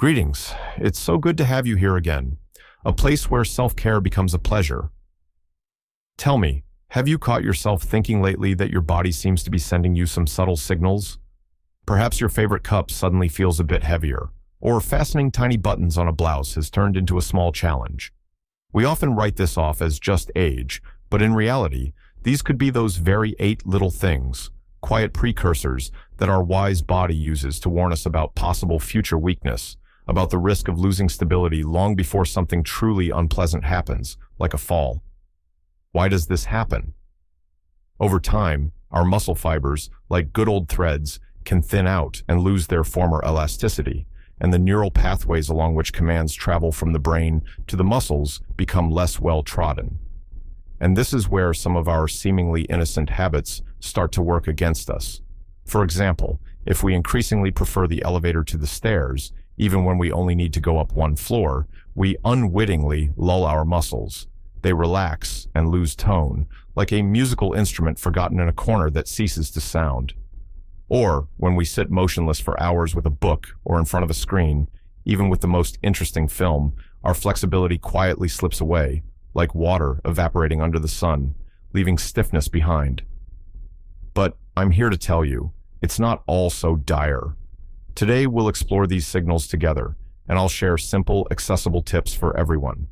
Greetings. It's so good to have you here again, a place where self-care becomes a pleasure. Tell me, have you caught yourself thinking lately that your body seems to be sending you some subtle signals? Perhaps your favorite cup suddenly feels a bit heavier, or fastening tiny buttons on a blouse has turned into a small challenge. We often write this off as just age, but in reality, these could be those very 8 little things, quiet precursors that our wise body uses to warn us about possible future weakness, about the risk of losing stability long before something truly unpleasant happens, like a fall. Why does this happen? Over time, our muscle fibers, like good old threads, can thin out and lose their former elasticity, and the neural pathways along which commands travel from the brain to the muscles become less well-trodden. And this is where some of our seemingly innocent habits start to work against us. For example, if we increasingly prefer the elevator to the stairs, even when we only need to go up 1 floor, we unwittingly lull our muscles. They relax and lose tone, like a musical instrument forgotten in a corner that ceases to sound. Or when we sit motionless for hours with a book or in front of a screen, even with the most interesting film, our flexibility quietly slips away, like water evaporating under the sun, leaving stiffness behind. But I'm here to tell you, it's not all so dire. Today we'll explore these signals together, and I'll share simple, accessible tips for everyone.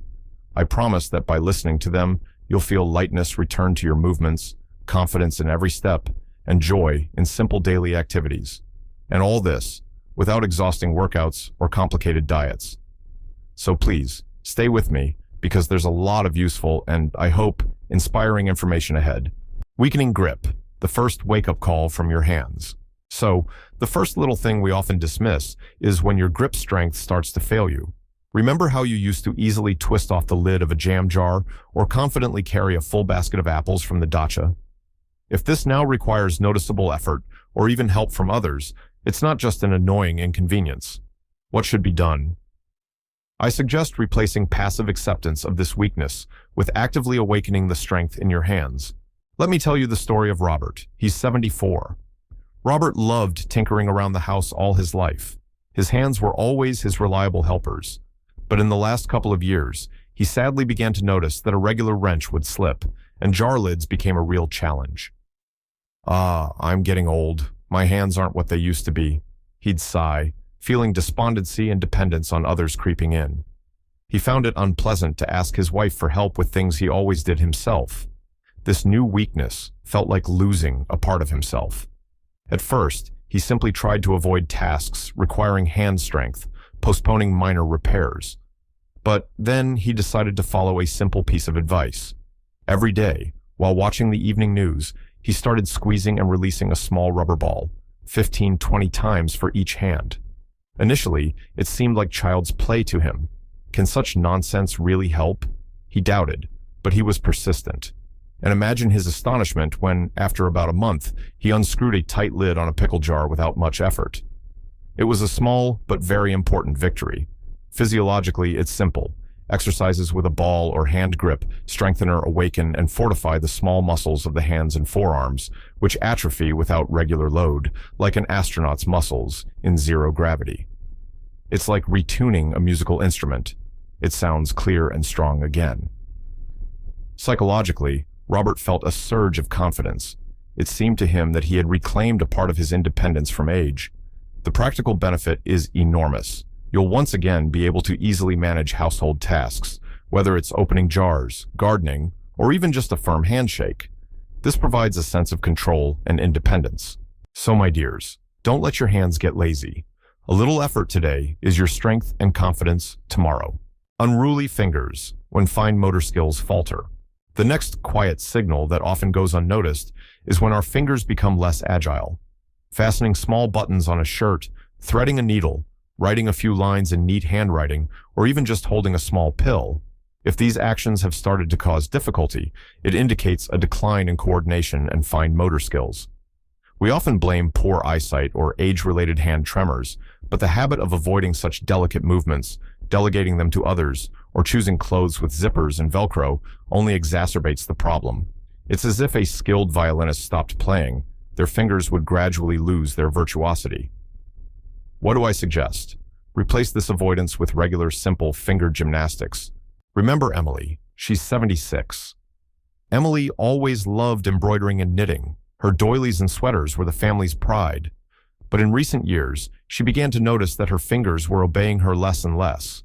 I promise that by listening to them, you'll feel lightness return to your movements, confidence in every step, and joy in simple daily activities. And all this, without exhausting workouts or complicated diets. So please, stay with me, because there's a lot of useful and, I hope, inspiring information ahead. Weakening grip, the first wake-up call from your hands. So, the first little thing we often dismiss is when your grip strength starts to fail you. Remember how you used to easily twist off the lid of a jam jar or confidently carry a full basket of apples from the dacha? If this now requires noticeable effort or even help from others, it's not just an annoying inconvenience. What should be done? I suggest replacing passive acceptance of this weakness with actively awakening the strength in your hands. Let me tell you the story of Robert. He's 74. Robert loved tinkering around the house all his life. His hands were always his reliable helpers. But in the last couple of years, he sadly began to notice that a regular wrench would slip, and jar lids became a real challenge. I'm getting old. My hands aren't what they used to be. He'd sigh, feeling despondency and dependence on others creeping in. He found it unpleasant to ask his wife for help with things he always did himself. This new weakness felt like losing a part of himself. At first, he simply tried to avoid tasks requiring hand strength, postponing minor repairs. But then he decided to follow a simple piece of advice. Every day, while watching the evening news, he started squeezing and releasing a small rubber ball, 15-20 times for each hand. Initially, it seemed like child's play to him. Can such nonsense really help? He doubted, but he was persistent. And imagine his astonishment when, after about a month, he unscrewed a tight lid on a pickle jar without much effort. It was a small but very important victory. Physiologically, it's simple. Exercises with a ball or hand grip strengthen or awaken and fortify the small muscles of the hands and forearms, which atrophy without regular load, like an astronaut's muscles in zero gravity. It's like retuning a musical instrument. It sounds clear and strong again. Psychologically, Robert felt a surge of confidence. It seemed to him that he had reclaimed a part of his independence from age. The practical benefit is enormous. You'll once again be able to easily manage household tasks, whether it's opening jars, gardening, or even just a firm handshake. This provides a sense of control and independence. So, my dears, don't let your hands get lazy. A little effort today is your strength and confidence tomorrow. Unruly fingers when fine motor skills falter. The next quiet signal that often goes unnoticed is when our fingers become less agile. Fastening small buttons on a shirt, threading a needle, writing a few lines in neat handwriting, or even just holding a small pill. If these actions have started to cause difficulty, it indicates a decline in coordination and fine motor skills. We often blame poor eyesight or age-related hand tremors, but the habit of avoiding such delicate movements, delegating them to others, or choosing clothes with zippers and Velcro only exacerbates the problem. It's as if a skilled violinist stopped playing. Their fingers would gradually lose their virtuosity. What do I suggest? Replace this avoidance with regular, simple finger gymnastics. Remember Emily, she's 76. Emily always loved embroidering and knitting. Her doilies and sweaters were the family's pride. But in recent years, she began to notice that her fingers were obeying her less and less.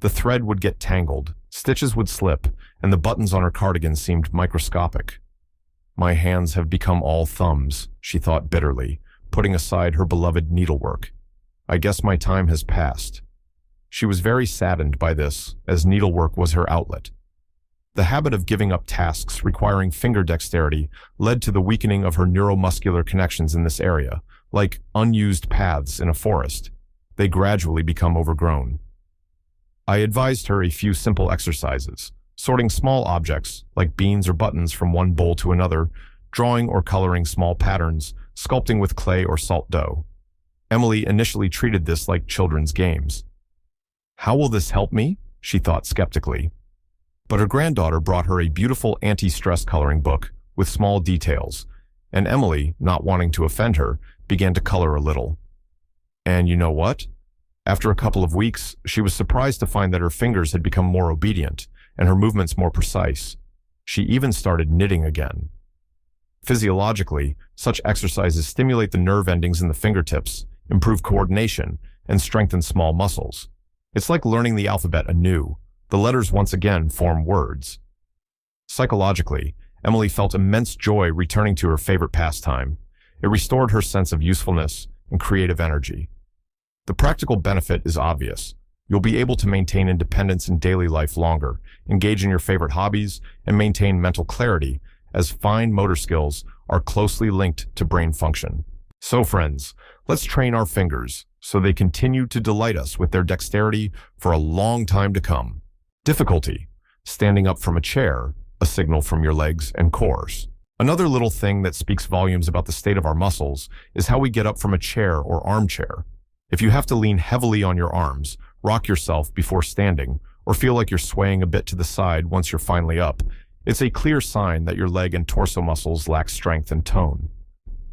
The thread would get tangled, stitches would slip, and the buttons on her cardigan seemed microscopic. "My hands have become all thumbs," she thought bitterly, putting aside her beloved needlework. "I guess my time has passed." She was very saddened by this, as needlework was her outlet. The habit of giving up tasks requiring finger dexterity led to the weakening of her neuromuscular connections in this area, like unused paths in a forest. They gradually become overgrown. I advised her a few simple exercises, sorting small objects, like beans or buttons, from one bowl to another, drawing or coloring small patterns, sculpting with clay or salt dough. Emily initially treated this like children's games. "How will this help me?" she thought skeptically. But her granddaughter brought her a beautiful anti-stress coloring book with small details, and Emily, not wanting to offend her, began to color a little. And you know what? After a couple of weeks, she was surprised to find that her fingers had become more obedient and her movements more precise. She even started knitting again. Physiologically, such exercises stimulate the nerve endings in the fingertips, improve coordination, and strengthen small muscles. It's like learning the alphabet anew. The letters once again form words. Psychologically, Emily felt immense joy returning to her favorite pastime. It restored her sense of usefulness and creative energy. The practical benefit is obvious. You'll be able to maintain independence in daily life longer, engage in your favorite hobbies, and maintain mental clarity, as fine motor skills are closely linked to brain function. So friends, let's train our fingers so they continue to delight us with their dexterity for a long time to come. Difficulty: standing up from a chair, a signal from your legs and cores. Another little thing that speaks volumes about the state of our muscles is how we get up from a chair or armchair. If you have to lean heavily on your arms, rock yourself before standing, or feel like you're swaying a bit to the side once you're finally up, it's a clear sign that your leg and torso muscles lack strength and tone.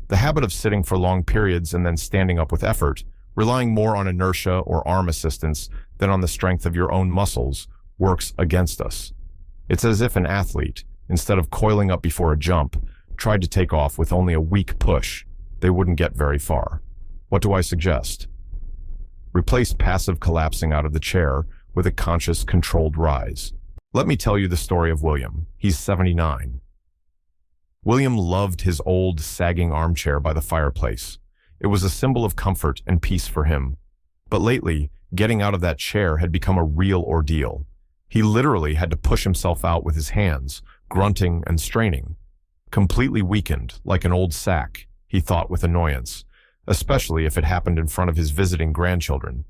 The habit of sitting for long periods and then standing up with effort, relying more on inertia or arm assistance than on the strength of your own muscles, works against us. It's as if an athlete, instead of coiling up before a jump, tried to take off with only a weak push. They wouldn't get very far. What do I suggest? Replace passive collapsing out of the chair with a conscious, controlled rise. Let me tell you the story of William. He's 79. William loved his old, sagging armchair by the fireplace. It was a symbol of comfort and peace for him. But lately, getting out of that chair had become a real ordeal. He literally had to push himself out with his hands, grunting and straining. Completely weakened, like an old sack, he thought with annoyance, especially if it happened in front of his visiting grandchildren.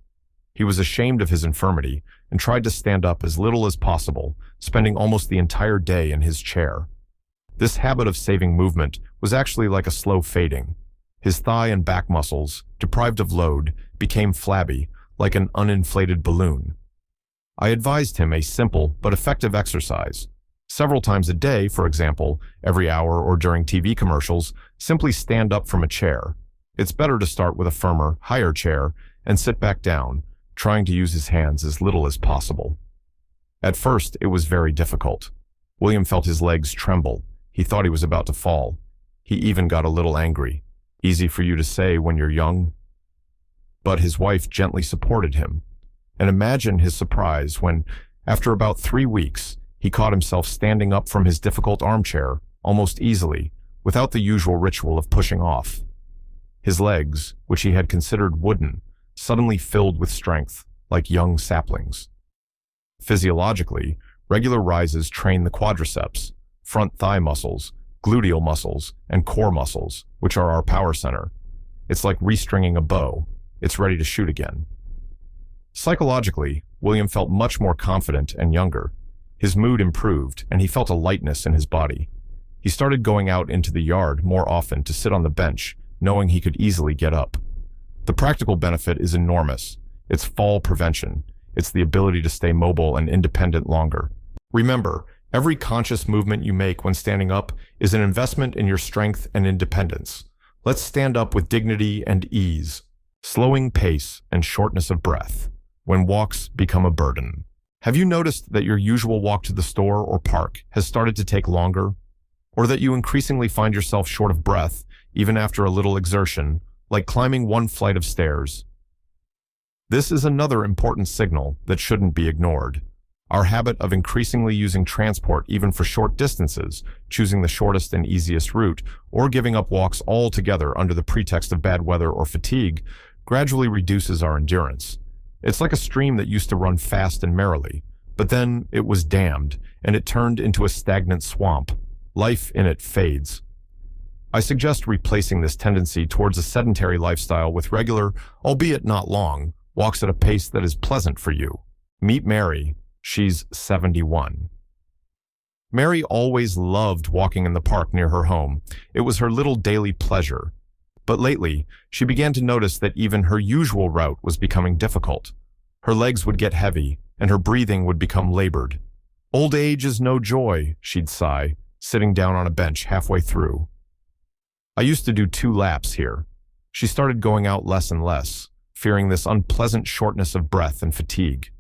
He was ashamed of his infirmity and tried to stand up as little as possible, spending almost the entire day in his chair. This habit of saving movement was actually like a slow fading. His thigh and back muscles, deprived of load, became flabby, like an uninflated balloon. I advised him a simple but effective exercise. Several times a day, for example, every hour or during TV commercials, simply stand up from a chair. It's better to start with a firmer, higher chair and sit back down, trying to use his hands as little as possible. At first, it was very difficult. William felt his legs tremble. He thought he was about to fall. He even got a little angry. Easy for you to say when you're young. But his wife gently supported him. And imagine his surprise when, after about 3 weeks, he caught himself standing up from his difficult armchair almost easily, without the usual ritual of pushing off. His legs, which he had considered wooden, suddenly filled with strength, like young saplings. Physiologically, regular rises train the quadriceps, front thigh muscles, gluteal muscles, and core muscles, which are our power center. It's like restringing a bow. It's ready to shoot again. Psychologically, William felt much more confident and younger. His mood improved, and he felt a lightness in his body. He started going out into the yard more often to sit on the bench, knowing he could easily get up. The practical benefit is enormous. It's fall prevention. It's the ability to stay mobile and independent longer. Remember, every conscious movement you make when standing up is an investment in your strength and independence. Let's stand up with dignity and ease. Slowing pace and shortness of breath when walks become a burden. Have you noticed that your usual walk to the store or park has started to take longer? Or that you increasingly find yourself short of breath even after a little exertion, like climbing one flight of stairs? This is another important signal that shouldn't be ignored. Our habit of increasingly using transport even for short distances, choosing the shortest and easiest route, or giving up walks altogether under the pretext of bad weather or fatigue, gradually reduces our endurance. It's like a stream that used to run fast and merrily, but then it was dammed, and it turned into a stagnant swamp. Life in it fades. I suggest replacing this tendency towards a sedentary lifestyle with regular, albeit not long, walks at a pace that is pleasant for you. Meet Mary. She's 71. Mary always loved walking in the park near her home. It was her little daily pleasure. But lately, she began to notice that even her usual route was becoming difficult. Her legs would get heavy, and her breathing would become labored. "Old age is no joy," she'd sigh, sitting down on a bench halfway through. I used to do 2 laps here. She started going out less and less, fearing this unpleasant shortness of breath and fatigue.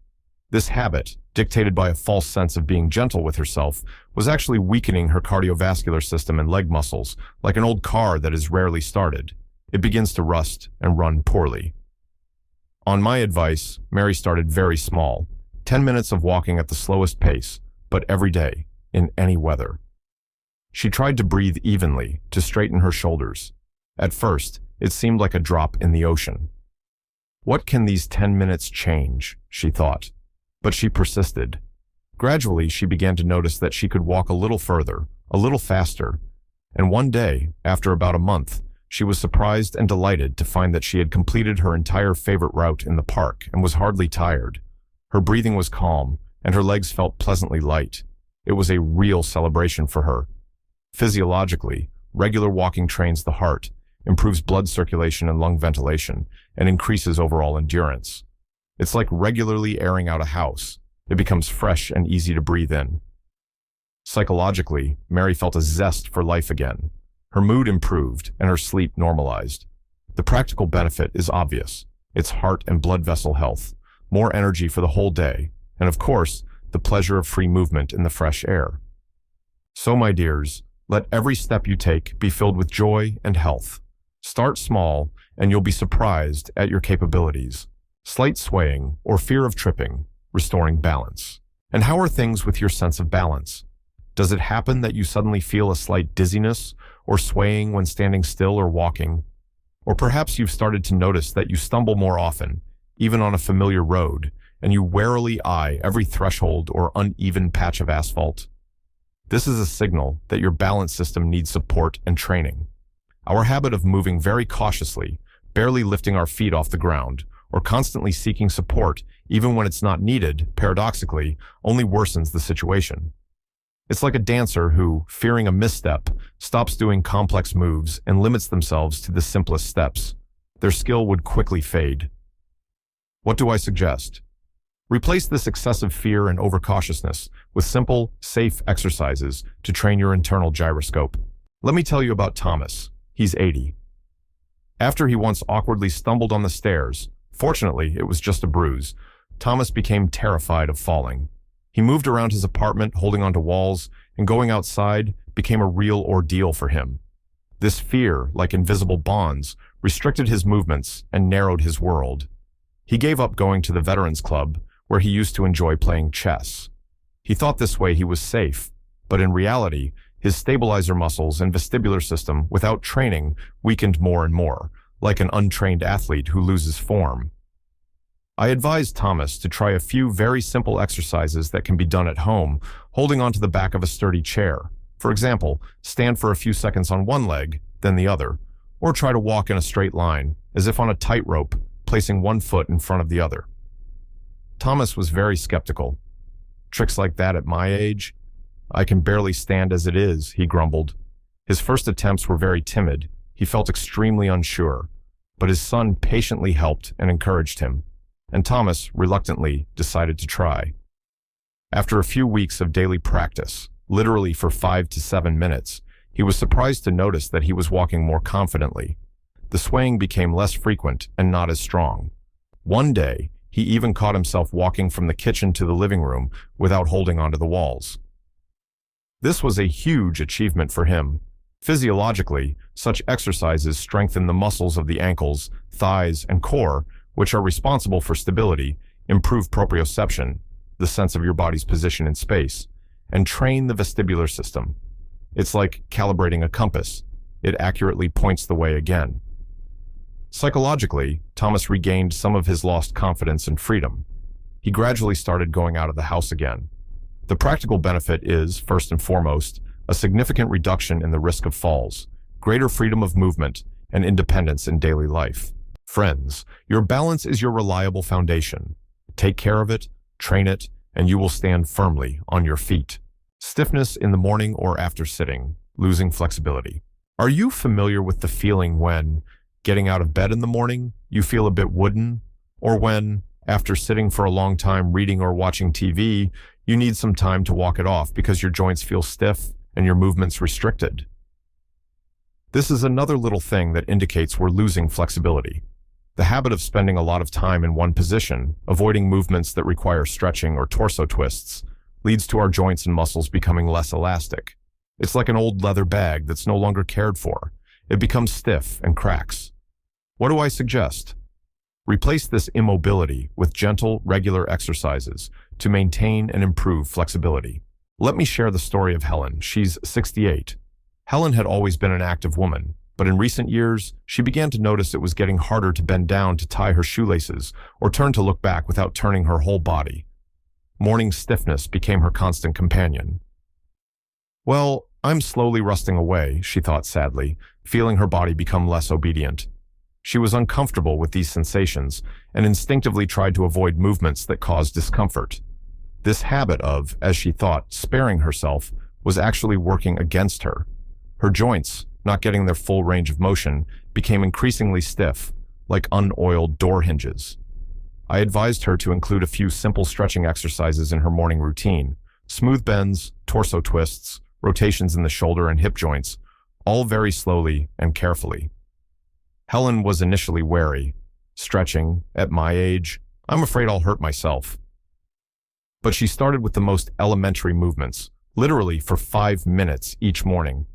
This habit, dictated by a false sense of being gentle with herself, was actually weakening her cardiovascular system and leg muscles, like an old car that is rarely started. It begins to rust and run poorly. On my advice, Mary started very small, 10 minutes of walking at the slowest pace, but every day, in any weather. She tried to breathe evenly, to straighten her shoulders. At first, it seemed like a drop in the ocean. What can these 10 minutes change, she thought. But she persisted. Gradually, she began to notice that she could walk a little further, a little faster, and one day, after about a month, she was surprised and delighted to find that she had completed her entire favorite route in the park and was hardly tired. Her breathing was calm, and her legs felt pleasantly light. It was a real celebration for her. Physiologically, regular walking trains the heart, improves blood circulation and lung ventilation, and increases overall endurance. It's like regularly airing out a house. It becomes fresh and easy to breathe in. Psychologically, Mary felt a zest for life again. Her mood improved and her sleep normalized. The practical benefit is obvious. It's heart and blood vessel health, more energy for the whole day, and of course, the pleasure of free movement in the fresh air. So, my dears, let every step you take be filled with joy and health. Start small, and you'll be surprised at your capabilities. Slight swaying or fear of tripping, restoring balance. And how are things with your sense of balance? Does it happen that you suddenly feel a slight dizziness or swaying when standing still or walking? Or perhaps you've started to notice that you stumble more often, even on a familiar road, and you warily eye every threshold or uneven patch of asphalt. This is a signal that your balance system needs support and training. Our habit of moving very cautiously, barely lifting our feet off the ground, or constantly seeking support, even when it's not needed, paradoxically, only worsens the situation. It's like a dancer who, fearing a misstep, stops doing complex moves and limits themselves to the simplest steps. Their skill would quickly fade. What do I suggest? Replace this excessive fear and overcautiousness with simple, safe exercises to train your internal gyroscope. Let me tell you about Thomas. He's 80. After he once awkwardly stumbled on the stairs, fortunately, it was just a bruise, Thomas became terrified of falling. He moved around his apartment, holding onto walls, and going outside became a real ordeal for him. This fear, like invisible bonds, restricted his movements and narrowed his world. He gave up going to the Veterans Club, where he used to enjoy playing chess. He thought this way he was safe, but in reality, his stabilizer muscles and vestibular system, without training, weakened more and more, like an untrained athlete who loses form. I advised Thomas to try a few very simple exercises that can be done at home, holding onto the back of a sturdy chair. For example, stand for a few seconds on one leg, then the other, or try to walk in a straight line, as if on a tightrope, placing one foot in front of the other. Thomas was very skeptical. "Tricks like that at my age? I can barely stand as it is," he grumbled. His first attempts were very timid. He felt extremely unsure, but his son patiently helped and encouraged him, and Thomas reluctantly decided to try. After a few weeks of daily practice, literally for 5 to 7 minutes, he was surprised to notice that he was walking more confidently. The swaying became less frequent and not as strong. One day, he even caught himself walking from the kitchen to the living room without holding onto the walls. This was a huge achievement for him. Physiologically, such exercises strengthen the muscles of the ankles, thighs, and core, which are responsible for stability, improve proprioception, the sense of your body's position in space, and train the vestibular system. It's like calibrating a compass. It accurately points the way again. Psychologically, Thomas regained some of his lost confidence and freedom. He gradually started going out of the house again. The practical benefit is, first and foremost, a significant reduction in the risk of falls, greater freedom of movement, and independence in daily life. Friends, your balance is your reliable foundation. Take care of it, train it, and you will stand firmly on your feet. Stiffness in the morning or after sitting, losing flexibility. Are you familiar with the feeling when, getting out of bed in the morning, you feel a bit wooden? Or when, after sitting for a long time reading or watching TV, you need some time to walk it off because your joints feel stiff and your movements restricted? This is another little thing that indicates we're losing flexibility. The habit of spending a lot of time in one position, avoiding movements that require stretching or torso twists, leads to our joints and muscles becoming less elastic. It's like an old leather bag that's no longer cared for. It becomes stiff and cracks. What do I suggest? Replace this immobility with gentle, regular exercises to maintain and improve flexibility. Let me share the story of Helen. She's 68. Helen had always been an active woman, but in recent years, she began to notice it was getting harder to bend down to tie her shoelaces or turn to look back without turning her whole body. Morning stiffness became her constant companion. Well, I'm slowly rusting away, she thought sadly, feeling her body become less obedient. She was uncomfortable with these sensations and instinctively tried to avoid movements that caused discomfort. This habit of, as she thought, sparing herself was actually working against her. Her joints, not getting their full range of motion, became increasingly stiff, like unoiled door hinges. I advised her to include a few simple stretching exercises in her morning routine: smooth bends, torso twists, rotations in the shoulder and hip joints, all very slowly and carefully. Helen was initially wary. Stretching, at my age, I'm afraid I'll hurt myself. But she started with the most elementary movements, literally for 5 minutes each morning.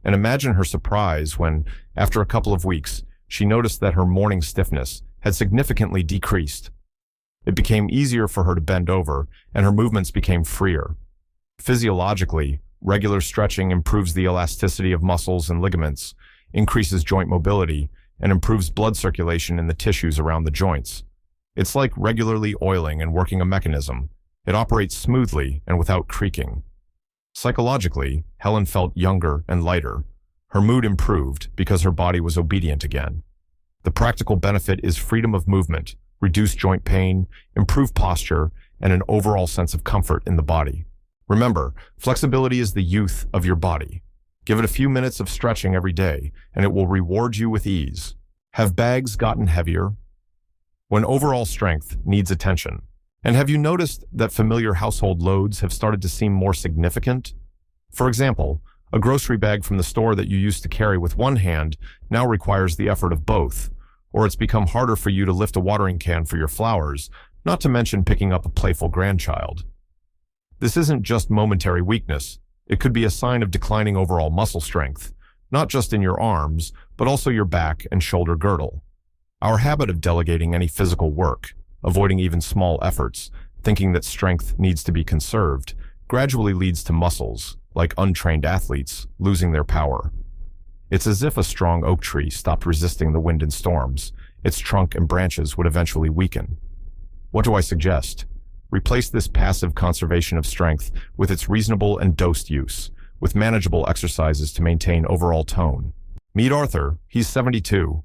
And imagine her surprise when, after a couple of weeks, she noticed that her morning stiffness had significantly decreased. It became easier for her to bend over, and her movements became freer. Physiologically, regular stretching improves the elasticity of muscles and ligaments, increases joint mobility, and improves blood circulation in the tissues around the joints. It's like regularly oiling and working a mechanism. It operates smoothly and without creaking. Psychologically, Helen felt younger and lighter. Her mood improved because her body was obedient again. The practical benefit is freedom of movement, reduced joint pain, improved posture, and an overall sense of comfort in the body. Remember, flexibility is the youth of your body. Give it a few minutes of stretching every day, and it will reward you with ease. Have bags gotten heavier? When overall strength needs attention. And have you noticed that familiar household loads have started to seem more significant? For example, a grocery bag from the store that you used to carry with one hand now requires the effort of both, or it's become harder for you to lift a watering can for your flowers, not to mention picking up a playful grandchild. This isn't just momentary weakness. It could be a sign of declining overall muscle strength, not just in your arms, but also your back and shoulder girdle. Our habit of delegating any physical work, avoiding even small efforts, thinking that strength needs to be conserved, gradually leads to muscles, like untrained athletes, losing their power. It's as if a strong oak tree stopped resisting the wind and storms. Its trunk and branches would eventually weaken. What do I suggest? Replace this passive conservation of strength with its reasonable and dosed use, with manageable exercises to maintain overall tone. Meet Arthur. He's 72.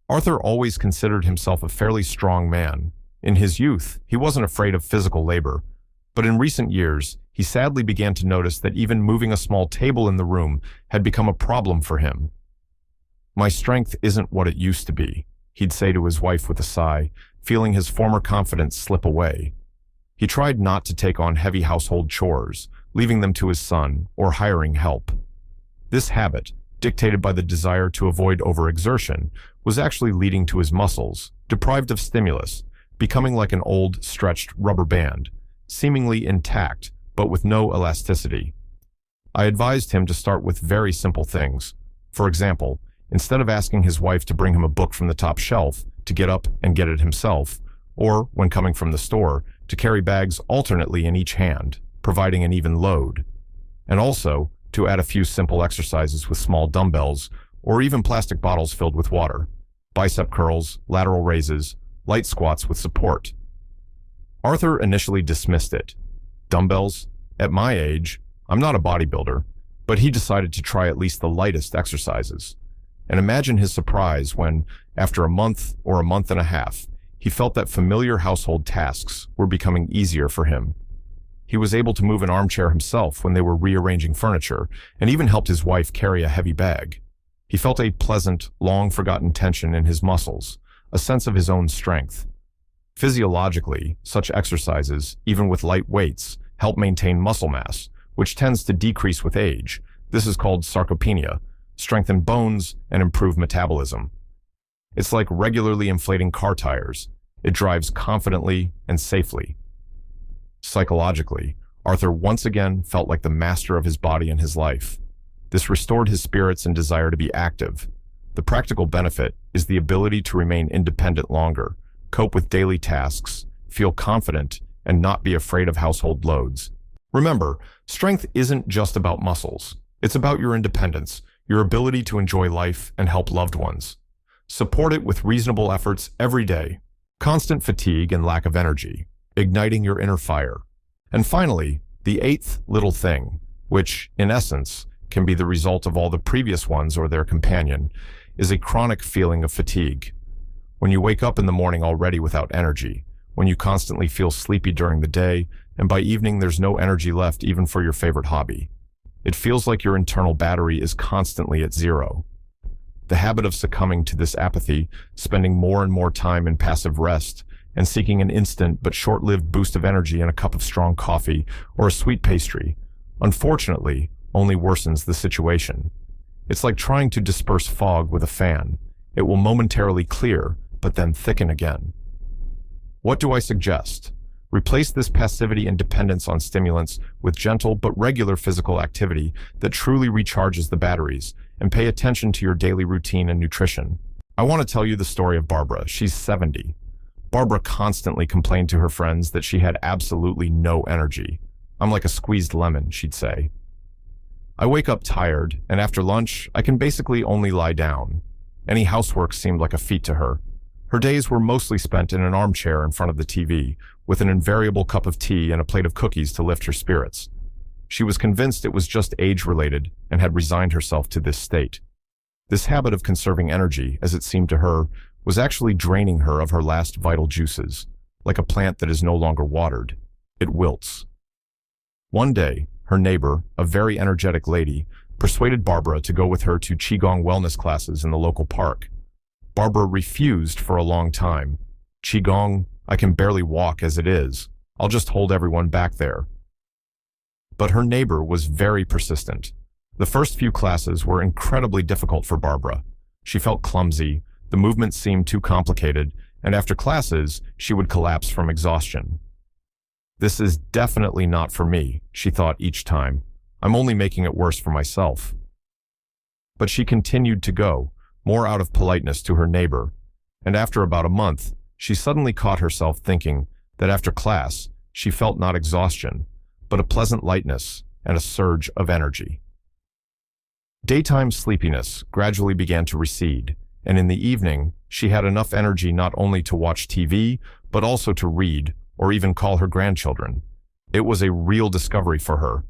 Arthur always considered himself a fairly strong man. In his youth, he wasn't afraid of physical labor, but in recent years, he sadly began to notice that even moving a small table in the room had become a problem for him. "My strength isn't what it used to be," he'd say to his wife with a sigh, feeling his former confidence slip away. He tried not to take on heavy household chores, leaving them to his son or hiring help. This habit, dictated by the desire to avoid overexertion, was actually leading to his muscles, deprived of stimulus, becoming like an old, stretched rubber band, seemingly intact, but with no elasticity. I advised him to start with very simple things. For example, instead of asking his wife to bring him a book from the top shelf, to get up and get it himself, or, when coming from the store, to carry bags alternately in each hand, providing an even load. And also, to add a few simple exercises with small dumbbells, or even plastic bottles filled with water, bicep curls, lateral raises, light squats with support. Arthur initially dismissed it. Dumbbells? At my age, I'm not a bodybuilder, but he decided to try at least the lightest exercises. And imagine his surprise when, after a month or a month and a half, he felt that familiar household tasks were becoming easier for him. He was able to move an armchair himself when they were rearranging furniture, and even helped his wife carry a heavy bag. He felt a pleasant, long-forgotten tension in his muscles, a sense of his own strength. Physiologically, such exercises, even with light weights, help maintain muscle mass, which tends to decrease with age. This is called sarcopenia, strengthen bones, and improve metabolism. It's like regularly inflating car tires. It drives confidently and safely. Psychologically, Arthur once again felt like the master of his body and his life. This restored his spirits and desire to be active. The practical benefit is the ability to remain independent longer, cope with daily tasks, feel confident, and not be afraid of household loads. Remember, strength isn't just about muscles. It's about your independence, your ability to enjoy life and help loved ones. Support it with reasonable efforts every day. Constant fatigue and lack of energy, igniting your inner fire. And finally, the eighth little thing, which, in essence, can be the result of all the previous ones or their companion, is a chronic feeling of fatigue. When you wake up in the morning already without energy, when you constantly feel sleepy during the day, and by evening there's no energy left even for your favorite hobby. It feels like your internal battery is constantly at zero. The habit of succumbing to this apathy, spending more and more time in passive rest, and seeking an instant but short-lived boost of energy in a cup of strong coffee or a sweet pastry, unfortunately, only worsens the situation. It's like trying to disperse fog with a fan. It will momentarily clear, but then thicken again. What do I suggest? Replace this passivity and dependence on stimulants with gentle but regular physical activity that truly recharges the batteries, and pay attention to your daily routine and nutrition. I want to tell you the story of Barbara. She's 70. Barbara constantly complained to her friends that she had absolutely no energy. "I'm like a squeezed lemon," she'd say. "I wake up tired, and after lunch, I can basically only lie down." Any housework seemed like a feat to her. Her days were mostly spent in an armchair in front of the TV, with an invariable cup of tea and a plate of cookies to lift her spirits. She was convinced it was just age-related and had resigned herself to this state. This habit of conserving energy, as it seemed to her, was actually draining her of her last vital juices. Like a plant that is no longer watered, it wilts. One day, her neighbor, a very energetic lady, persuaded Barbara to go with her to Qigong wellness classes in the local park. Barbara refused for a long time. "Qigong? I can barely walk as it is. I'll just hold everyone back there." But her neighbor was very persistent. The first few classes were incredibly difficult for Barbara. She felt clumsy, the movements seemed too complicated, and after classes, she would collapse from exhaustion. "This is definitely not for me," she thought each time. "I'm only making it worse for myself." But she continued to go, more out of politeness to her neighbor, and after about a month, she suddenly caught herself thinking that after class, she felt not exhaustion, but a pleasant lightness and a surge of energy. Daytime sleepiness gradually began to recede, and in the evening, she had enough energy not only to watch TV, but also to read or even call her grandchildren. It was a real discovery for her.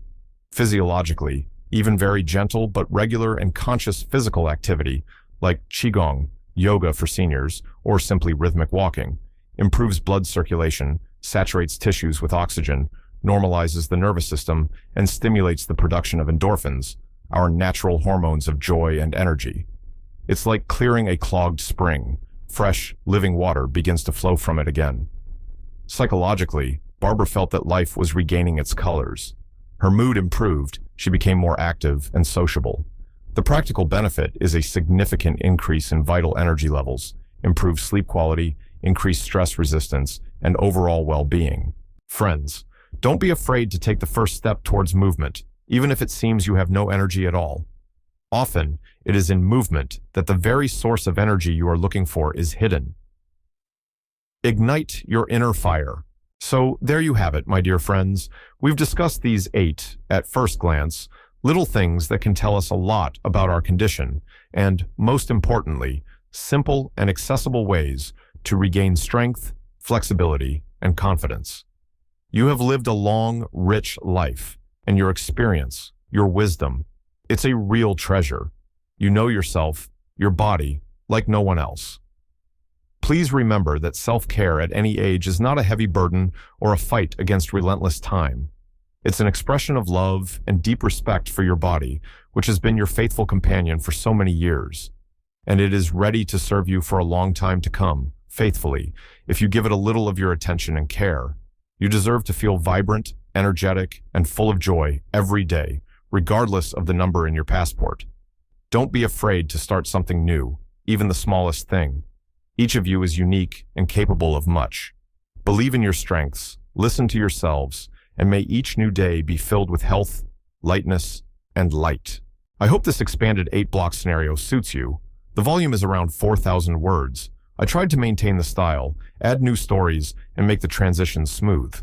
Physiologically, even very gentle but regular and conscious physical activity, like Qigong, yoga for seniors, or simply rhythmic walking, improves blood circulation, saturates tissues with oxygen, normalizes the nervous system, and stimulates the production of endorphins, our natural hormones of joy and energy. It's like clearing a clogged spring. Fresh, living water begins to flow from it again. Psychologically, Barbara felt that life was regaining its colors. Her mood improved, she became more active and sociable. The practical benefit is a significant increase in vital energy levels, improved sleep quality, increased stress resistance, and overall well-being. Friends, don't be afraid to take the first step towards movement, even if it seems you have no energy at all. Often, it is in movement that the very source of energy you are looking for is hidden. Ignite your inner fire. So there you have it, my dear friends. We've discussed these 8, at first glance, little things that can tell us a lot about our condition, and, most importantly, simple and accessible ways to regain strength, flexibility, and confidence. You have lived a long, rich life, and your experience, your wisdom, it's a real treasure. You know yourself, your body, like no one else. Please remember that self-care at any age is not a heavy burden or a fight against relentless time. It's an expression of love and deep respect for your body, which has been your faithful companion for so many years. And it is ready to serve you for a long time to come, faithfully, if you give it a little of your attention and care. You deserve to feel vibrant, energetic, and full of joy every day, regardless of the number in your passport. Don't be afraid to start something new, even the smallest thing. Each of you is unique and capable of much. Believe in your strengths, listen to yourselves, and may each new day be filled with health, lightness, and light. I hope this expanded 8-block scenario suits you. The volume is around 4,000 words. I tried to maintain the style, add new stories, and make the transitions smooth.